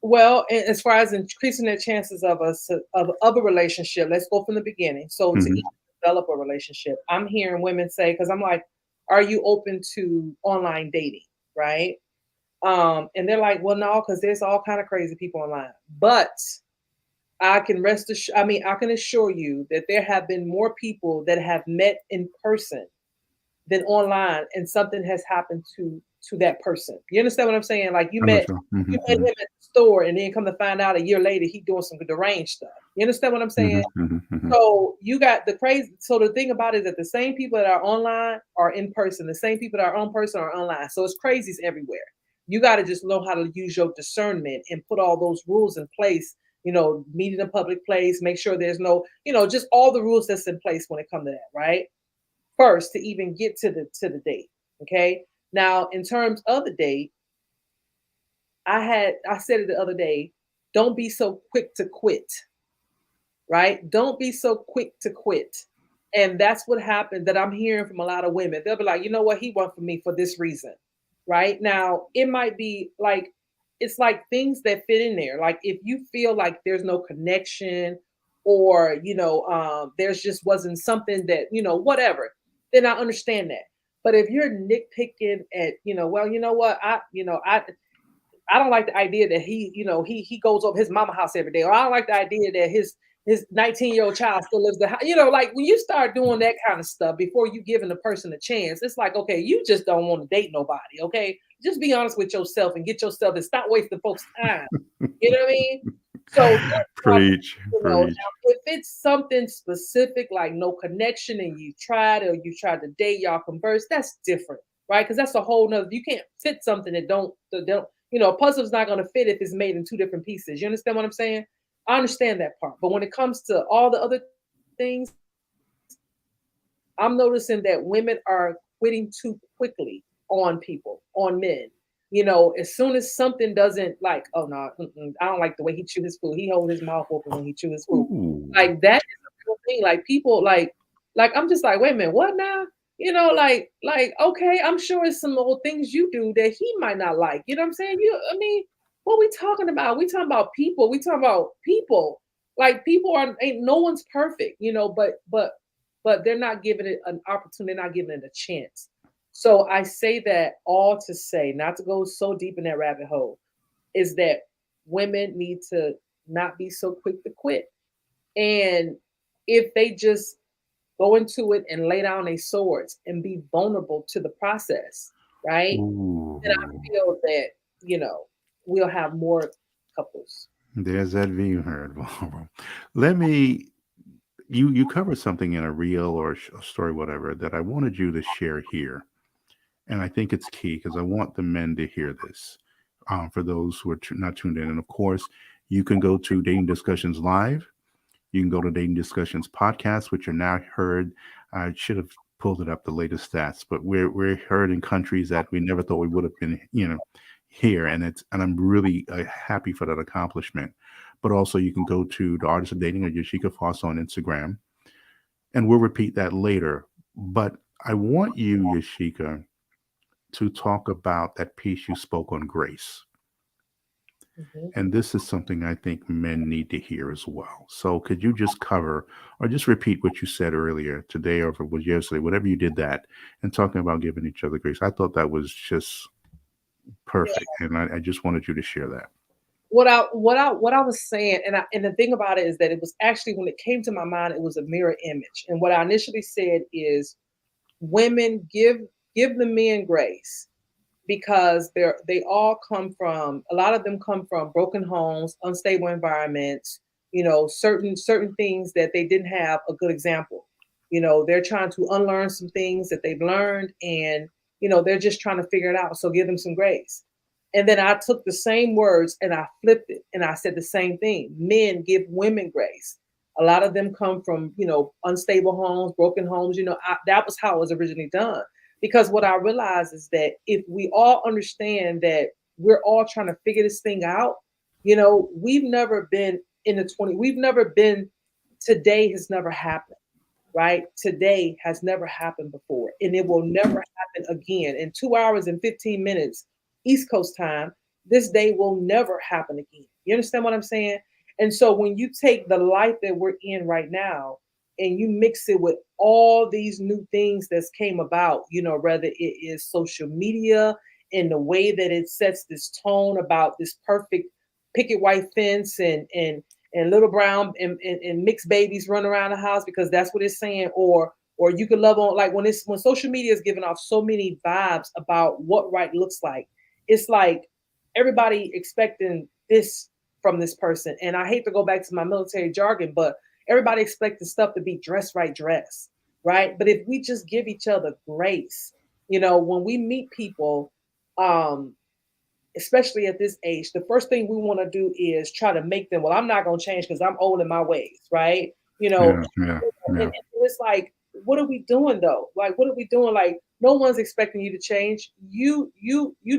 Well, as far as increasing their chances of a relationship, let's go from the beginning. So to even
Hmm.
develop a relationship, I'm hearing women say, because I'm like, "Are you open to online dating?" Right? And they're like, "Well, no, because there's all kind of crazy people online." But I can assure you that there have been more people that have met in person than online, and something has happened to that person. You understand what I'm saying? Like
I'm not sure. Hmm.
you met
Hmm.
him at the store, and then come to find out a year later he doing some deranged stuff. You understand what I'm saying?
Hmm. Hmm. Hmm.
So you got the crazy. So the thing about it is that the same people that are online are in person. The same people that are on person are online. So it's crazies everywhere. You got to just know how to use your discernment and put all those rules in place. Meet in a public place. Make sure there's no, just all the rules that's in place when it comes to that, right? First to even get to the date. Okay. Now, in terms of the date, I said it the other day, don't be so quick to quit, right? Don't be so quick to quit. And that's what happened that I'm hearing from a lot of women. They'll be like, you know what, he went for me for this reason. Right. Now, it might be like it's like things that fit in there. Like if you feel like there's no connection or there's just wasn't something that, whatever, then I understand that. But if you're nitpicking at, well, you know what, I don't like the idea that he goes over his mama house every day, or I don't like the idea that his 19-year-old child still lives the house. Like when you start doing that kind of stuff before you giving the person a chance, it's like, okay, you just don't want to date nobody. Okay, just be honest with yourself and get yourself and stop wasting folks' time. You know what I mean? So that's why,
Preach,
now
preach.
if it's something specific like no connection and you tried to date, y'all converse, that's different, right? Because that's a whole nother. You can't fit something that don't. A puzzle's not going to fit if it's made in two different pieces. You understand what I'm saying? I understand that part. But when it comes to all the other things, I'm noticing that women are quitting too quickly on people, on men. As soon as something doesn't like, oh no, I don't like the way he chew his food. He hold his mouth open when he chew his food.
Ooh.
Like that is a real thing. Like people like I'm just like, wait a minute, what now? Like okay, I'm sure it's some old things you do that he might not like. You know what I'm saying? I mean, what we talking about? We talking about people. We talking about people. Like people ain't no one's perfect, but they're not giving it an opportunity, they're not giving it a chance. So I say that all to say, not to go so deep in that rabbit hole, is that women need to not be so quick to quit. And if they just go into it and lay down their swords and be vulnerable to the process, right? Then I
Ooh.
feel that, we'll have more couples.
There's that being heard, Barbara. Let me you covered something in a reel or a story, whatever, that I wanted you to share here, and I think it's key because I want the men to hear this. For those who are not tuned in, and of course, you can go to Dating Discussions Live. You can go to Dating Discussions Podcast, which are now heard. I should have pulled it up, the latest stats, but we're heard in countries that we never thought we would have been, here, and I'm really happy for that accomplishment. But also, you can go to the Artist of Dating or Yasheka Foss on Instagram, and we'll repeat that later. But I want you, Yasheka, to talk about that piece you spoke on grace.
Mhm.
And this is something I think men need to hear as well. So could you just cover or just repeat what you said earlier today, or if it was yesterday, whatever you did that, and talking about giving each other grace? I thought that was just
Yeah.
perfect. And I just wanted you to share that.
What I was saying, and the thing about it is that it was actually, when it came to my mind, it was a mirror image. And what I initially said is, women, give the men grace, because they all come from, a lot of them come from broken homes, unstable environments, certain things that they didn't have a good example. They're trying to unlearn some things that they've learned, and they're just trying to figure it out. So give them some grace. And then I took the same words and I flipped it and I said the same thing. Men, give women grace. A lot of them come from, unstable homes, broken homes. That was how it was originally done. Because what I realize is that if we all understand that we're all trying to figure this thing out, we've never been in the 20, we've never been, today has never happened, right? Today has never happened before, and it will never happen again. In 2 hours and 15 minutes, East Coast time, this day will never happen again. You understand what I'm saying? And so when you take the life that we're in right now and you mix it with all these new things that's came about, whether it is social media and the way that it sets this tone about this perfect picket white fence and little brown and mixed babies run around the house, because that's what it's saying. Or you can love on, like, when social media is giving off so many vibes about what right looks like. It's like everybody expecting this from this person. And I hate to go back to my military jargon, but everybody expects the stuff to be dress, right? But if we just give each other grace, when we meet people, especially at this age, the first thing we want to do is try to make them, well, I'm not going to change because I'm old in my ways, right?
Yeah, yeah, yeah.
And it's like, what are we doing though? Like, what are we doing? Like, no one's expecting you to change. You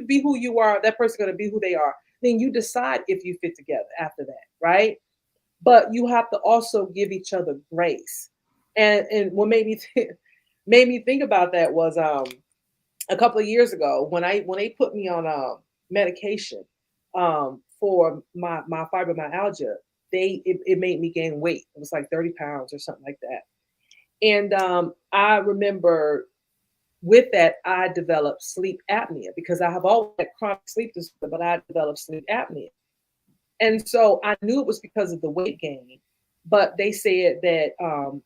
be who you are. That person's going to be who they are. Then you decide if you fit together after that, right? But you have to also give each other grace. And what made me think about that was a couple of years ago when they put me on medication for my fibromyalgia. It made me gain weight. It was like 30 pounds or something like that. And I remember with that, I developed sleep apnea, because I have always had chronic sleep disorder, but I developed sleep apnea. And so I knew it was because of the weight gain, but they said that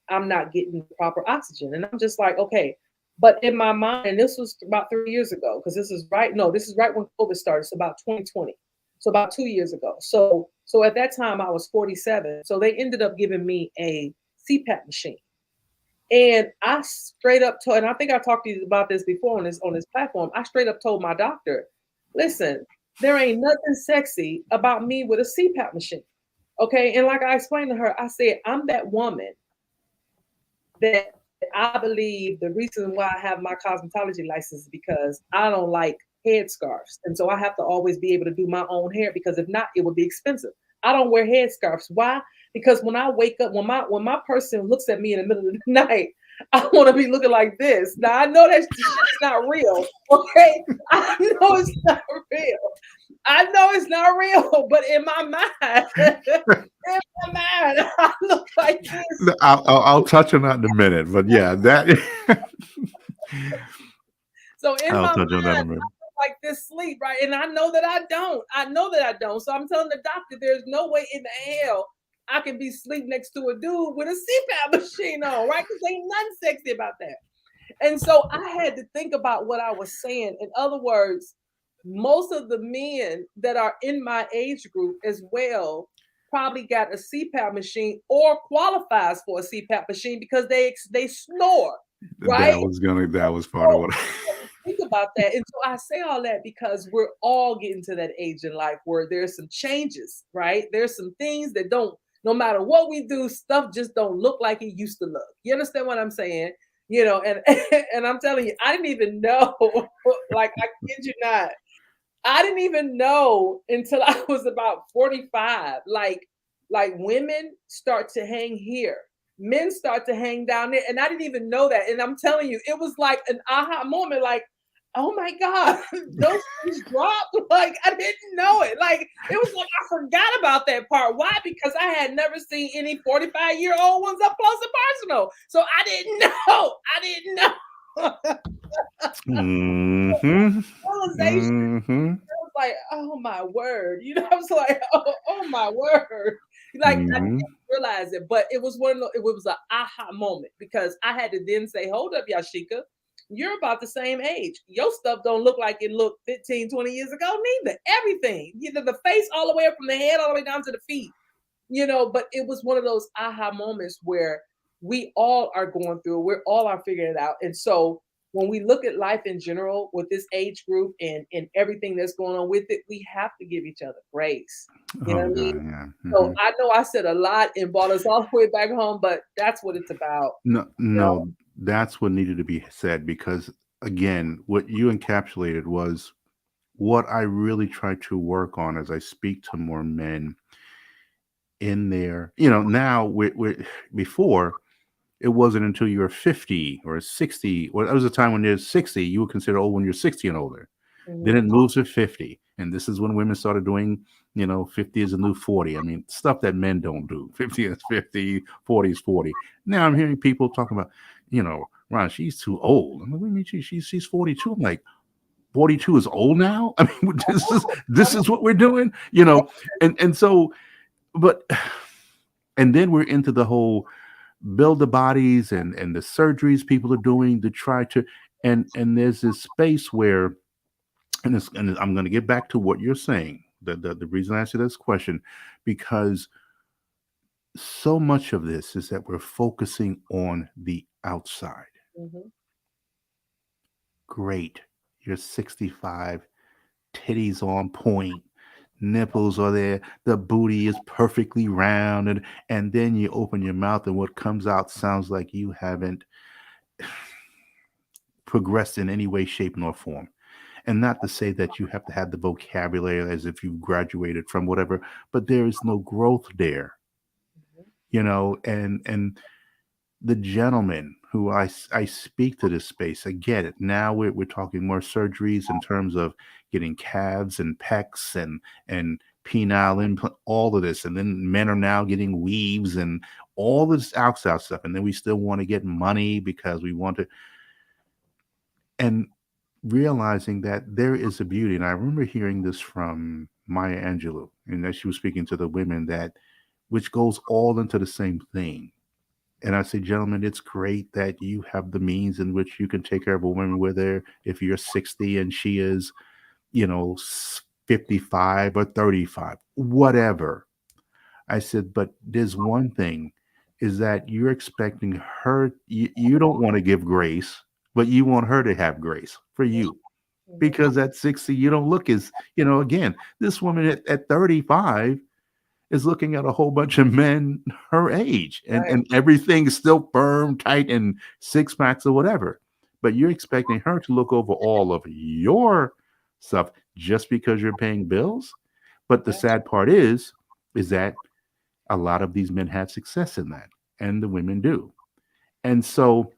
I'm not getting proper oxygen. And I'm just like, okay. But in my mind, and this was about 3 years ago, because this is right when COVID started. So about 2020. So about 2 years ago. So at that time I was 47. So they ended up giving me a CPAP machine. And I straight up told, and I think I talked to you about this before on this platform. I straight up told my doctor, listen, there ain't nothing sexy about me with a CPAP machine. Okay. And like I explained to her, I said, I'm that woman that I believe the reason why I have my cosmetology license is because I don't like headscarves. And so I have to always be able to do my own hair, because if not, it would be expensive. I don't wear headscarves. Why? Because when I wake up, when my person looks at me in the middle of the night, I want to be looking like this. Now I know that's not real. Okay. I know it's not real. But in my mind, I look like this.
I'll touch on that in a minute, but yeah, that.
So in
I'll
my
touch on
mind,
that in
I
a minute.
look like this sleep, right? And I know that I don't. So I'm telling the doctor, there's no way in the hell I can be sleep next to a dude with a CPAP machine on, right? Because ain't nothing sexy about that. And so I had to think about what I was saying. In other words, most of the men that are in my age group as well probably got a CPAP machine or qualifies for a CPAP machine because they snore, right?
That was part of what
Think about that. And so I say all that because we're all getting to that age in life where there's some changes, right? There's some things that don't, no matter what we do, stuff just don't look like it used to look. You understand what I'm saying? And and I'm telling you, I didn't even know, like I kid you not, I didn't even know until I was about 45. Like women start to hang here. Men start to hang down there. And I didn't even know that. And I'm telling you, it was like an aha moment, like, oh my God, those things dropped. Like I didn't know it. Like it was like I forgot about that part. Why? Because I had never seen any 45-year-old ones up close and personal. So I didn't know. I didn't know.
Mm-hmm.
Realization.
Mm-hmm.
I was like, oh my word. I was like, oh my word. Like I
Mm-hmm.
didn't realize it, but it was it was an aha moment because I had to then say, hold up, Yasheka, you're about the same age. Your stuff don't look like it looked 15, 20 years ago, neither. Everything. The face all the way up from the head all the way down to the feet. But it was one of those aha moments where we all are going through, we're all are figuring it out. And so when we look at life in general with this age group and everything that's going on with it, we have to give each other grace. You know
Oh
what I
God,
mean?
yeah.
So
Mm-hmm.
I know I said a lot and brought us all the way back home, but that's what it's about.
No,
You know?
no, that's what needed to be said because again, what you encapsulated was what I really try to work on as I speak to more men in there. Now before it wasn't until you were 50 or 60. Well, there was a time when you're 60, you were considered old when you're 60 and older. Then it
Mhm.
moves to 50. And this is when women started doing, 50 is a new 40. I mean, stuff that men don't do. 50 is 50, 40 is 40. Now I'm hearing people talking about, Ron, she's too old. I'm like, what do you mean she's 42? I'm like, 42 is old now? I mean, this is what we're doing, and so, but and then we're into the whole build the bodies and the surgeries people are doing to try to and there's this space where and I'm going to get back to what you're saying, the reason I asked you this question, because so much of this is that we're focusing on the outside.
Mhm.
Great, you're 65, titties on point, nipples are there, the booty is perfectly round, and then you open your mouth and what comes out sounds like you haven't progressed in any way, shape, nor form. And not to say that you have to have the vocabulary as if you've graduated from whatever, but there is no growth there, and the gentleman who I speak to this space, I get it. Now we're talking more surgeries in terms of getting calves and pecs and penile implant, all of this. And then men are now getting weaves and all this outside stuff. And then we still want to get money because we want to. And realizing that there is a beauty. And I remember hearing this from Maya Angelou, and that she was speaking to the women that, which goes all into the same thing. And I say, gentlemen, it's great that you have the means in which you can take care of a woman, whether if you're 60 and she is, 55 or 35, whatever. I said, but there's one thing is that you're expecting her, you don't want to give grace, but you want her to have grace for you.
Mhm.
Because at 60, you don't look as, again, this woman at 35 is looking at a whole bunch of men her age
Right.
and everything's still firm, tight, and six packs or whatever. But you're expecting her to look over all of your stuff just because you're paying bills. But the
Yeah.
sad part is that a lot of these men have success in that, and the women do. And so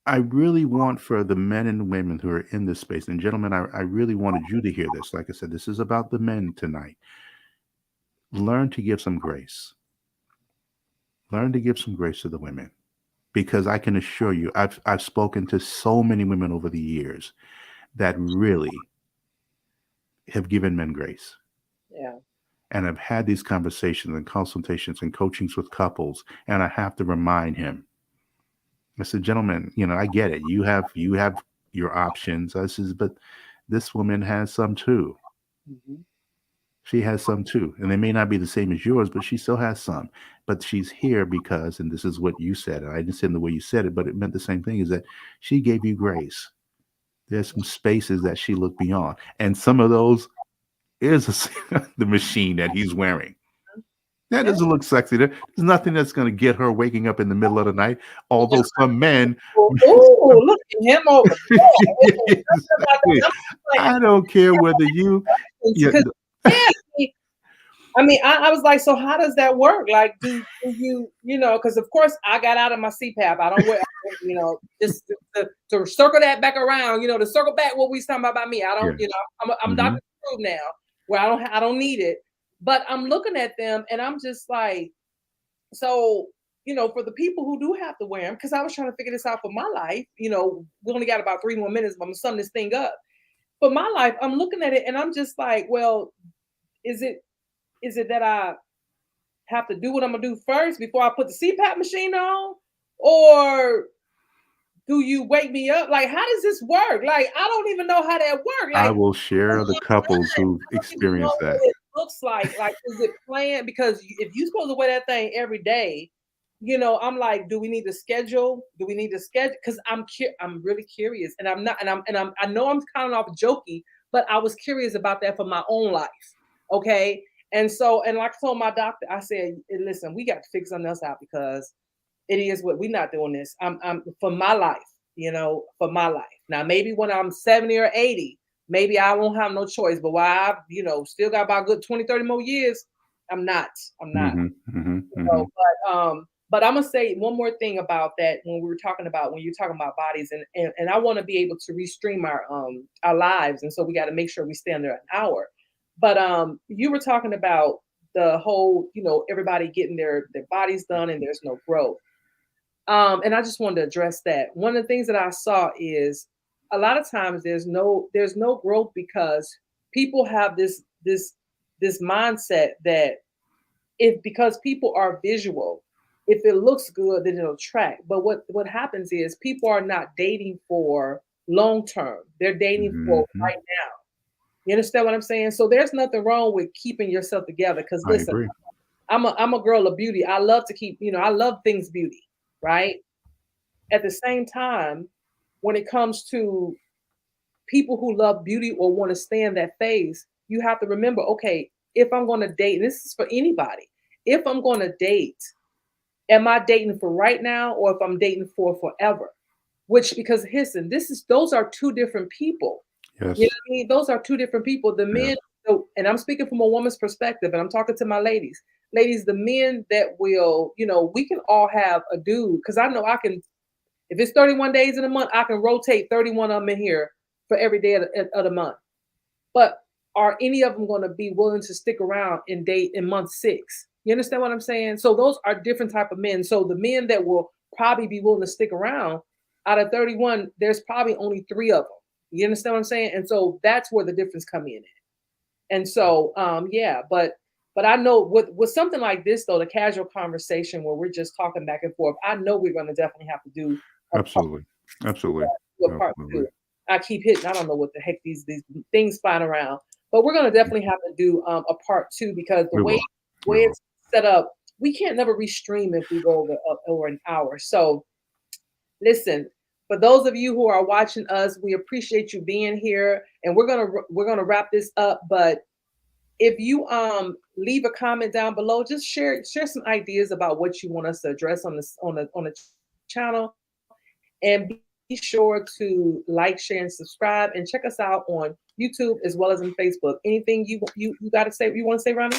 I really want for the men and women who are in this space, and gentlemen, I really wanted you to hear this. Like I said, this is about the men tonight. Learn to give some grace. Learn to give some grace to the women. Because I can assure you, I've spoken to so many women over the years that really have given men grace.
Yeah.
And I've had these conversations and consultations and coachings with couples, and I have to remind him. I said, gentlemen, I get it. You have your options. I says, but this woman has some too.
Mhm.
She has some too, and they may not be the same as yours, but she still has some. But she's here because, and this is what you said, and I didn't say it in the way you said it, but it meant the same thing, is that she gave you grace. There's some spaces that she looked beyond, and some of those is the machine that he's wearing. That
Yeah.
doesn't look sexy. There's nothing that's going to get her waking up in the middle of the night. Although some men,
Oh, look at him over there.
exactly. I don't care whether you, yeah,
Because I mean, I was like, so how does that work? Like, do you, because of course I got out of my CPAP. I don't wear, just to circle that back around, to circle back what we was talking about me. I don't,
yeah.
I'm Dr. Prove now, where I don't need it. But I'm looking at them and I'm just like, so, for the people who do have to wear them, because I was trying to figure this out for my life, we only got about 3 more minutes, but I'm summing this thing up. For my life, I'm looking at it and I'm just like, well, is it that I have to do what I'm gonna do first before I put the CPAP machine on? Or do you wake me up? Like, how does this work? Like, I don't even know how that works.
I
Like,
will share the couples who've experienced that.
What it looks like is it planned? Because if you're supposed to wear that thing every day, I'm like, do we need to schedule? Because I'm really curious, and I'm not, and I know I'm kind of off jokey, but I was curious about that for my own life. Okay. And so, and like I told my doctor, I said, listen, we got to figure something else out because it is what we're not doing this. I'm for my life, for my life. Now, maybe when I'm 70 or 80, maybe I won't have no choice. But while I've, still got about a good 20, 30 more years, I'm not. But I'm gonna say one more thing about that when you're talking about bodies, and I want to be able to restream our lives, and so we got to make sure we stay under an hour. But you were talking about the whole, everybody getting their bodies done and there's no growth. And I just wanted to address that. One of the things that I saw is a lot of times there's no growth because people have this mindset that because people are visual, if it looks good, then it'll track. But what happens is people are not dating for long term. They're dating for right now. You understand what I'm saying? So there's nothing wrong with keeping yourself together. Because listen,
I agree.
I'm a girl of beauty. I love to keep, I love things beauty, right? At the same time, when it comes to people who love beauty or want to stay in that phase, you have to remember, okay, if I'm going to date, and this is for anybody, if I'm going to date, am I dating for right now or if I'm dating for forever? Because listen, those are two different people.
Yes.
You know what I mean? Those are two different people. The men, and I'm speaking from a woman's perspective, and I'm talking to my ladies. Ladies, the men that will, we can all have a dude, because I know I can, if it's 31 days in a month, I can rotate 31 of them in here for every day of the month. But are any of them going to be willing to stick around and date in month 6? You understand what I'm saying? So those are different type of men. So the men that will probably be willing to stick around, out of 31, there's probably only 3 of them. You understand what I'm saying? And so that's where the difference come in. And so, but I know with something like this, though, the casual conversation where we're just talking back and forth, I know we're going to definitely have to do
Absolutely.
a part 2. I keep hitting, I don't know what the heck these things flying around, but we're going to definitely have to do a part 2 because the way it's set up, we can't never restream if we go over an hour. So listen, for those of you who are watching us, we appreciate you being here, and we're gonna wrap this up. But if you leave a comment down below, just share some ideas about what you want us to address on the channel, and be sure to like, share, and subscribe, and check us out on YouTube as well as on Facebook. Anything you got to say? You want to say, Ronnie?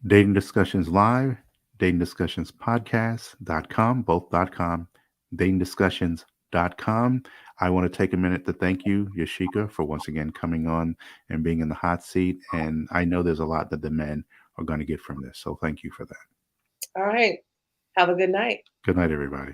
Dating Discussions Live, datingdiscussionspodcast.com, both.com, datingdiscussions.com. I want to take a minute to thank you, Yasheka, for once again coming on and being in the hot seat. And I know there's a lot that the men are going to get from this. So thank you for that.
All right. Have a good night.
Good night, everybody.